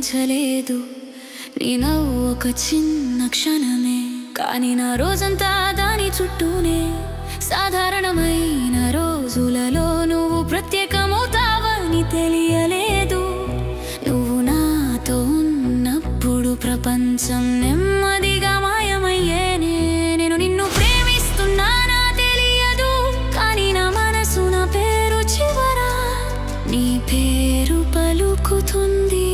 ఊహించలేదు. నీ నవ్వు ఒక చిన్న క్షణమే, కానీ నా రోజంతా దాని చుట్టూనే. సాధారణమైన రోజులలో నువ్వు ప్రత్యేకమవుతావని తెలియలేదు. నువ్వు నాతో ఉన్నప్పుడు ప్రపంచం నెమ్మదిగా మాయమయ్యేనే. నేను నిన్ను ప్రేమిస్తున్నానా తెలియదు, కానీ నా మనసు నా పేరు చివరా నీ పేరు పలుకుతుంది.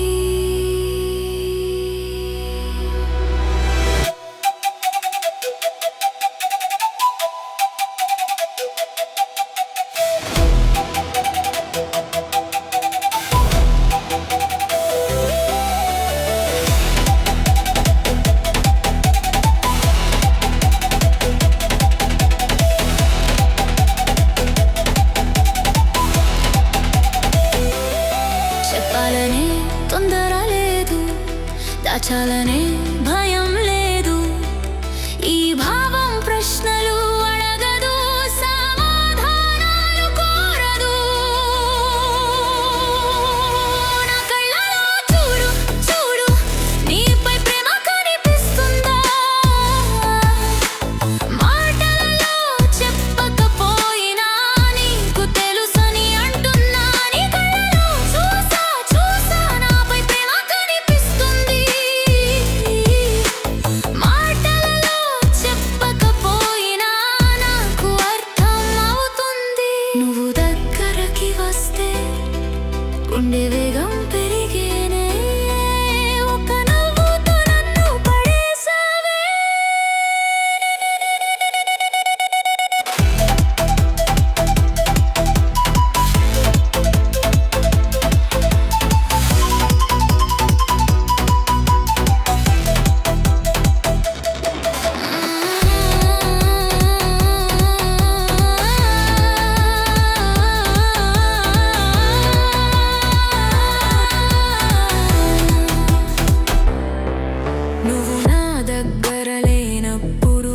చెప్పాలనే తొందర లేదు, దాచాలనే భయం లేదు. ఈ భావం ప్రశ్నలు అడగదు, సమాధానాలు కోరదు. నా కళ్ళలో చూడు చూడు, నీపై ప్రేమ కనిపిస్తుందా? మాటలలో చెప్పకపోయినా నీకు తెలుసని అంటున్నా. నీ కళ్ళలో చూసా చూసా నాపై ప్రేమ కనిపిస్తుంది. మాటలలో చెప్పకపోయినా నాకు అర్థం అవుతుంది. నువ్వు దగ్గరకి వస్తే గుండె వేగం పెరిగేనే. ఒక నవ్వుతో నన్ను పడేసావే. నువ్వు నా దగ్గర లేనప్పుడు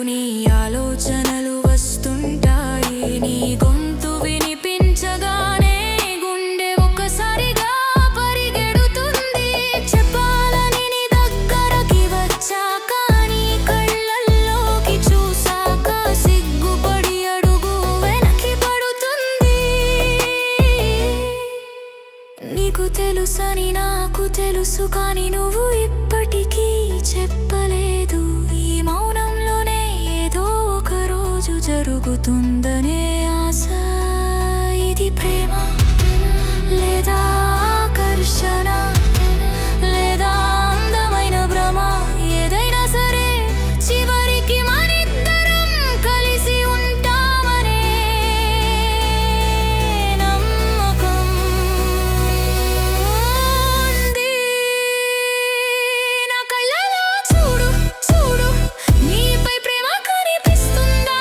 నీ ఆలోచనలు వస్తుంటాయి. నీ గొంతు వినిపించగానే గుండె ఒక్కసారిగా పరిగెడుతుంది. చెప్పాలని నీ దగ్గరకి వచ్చాక, నీ కళ్ళల్లోకి చూసాక సిగ్గుపడి అడుగు వెనక్కి పడుతుంది. నీకు తెలుసని నాకు తెలుసు, కానీ నువ్వు ఇప్పటికీ చెప్పలేదు. ఈ మౌనంలోనే ఏదో ఒక రోజు జరుగుతుందనే ఆశ. ఇది ప్రేమ లేదా ఆకర్షణ, లేదా అందమైన భ్రమ? ఏదైనా సరే చివరికి మనిద్దరం కలిసి ఉంటామనే నమ్మకం ఉంది. నా కళ్ళలో చూడు చూడు, నీపై ప్రేమ కనిపిస్తుందా?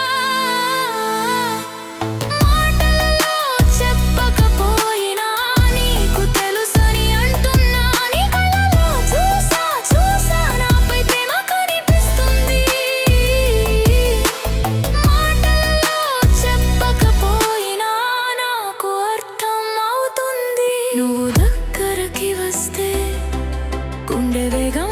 మాటలలో చెప్పకపోయినా నీకు తెలుసని అంటున్నా. నీ కళ్ళలో చూసా చూసా నాపై ప్రేమ కనిపిస్తుంది. మాటలలో చెప్పకపోయినా నాకు అర్థం అవుతుంది. నువ్వు దగ్గరకి వస్తే గుండె వేగం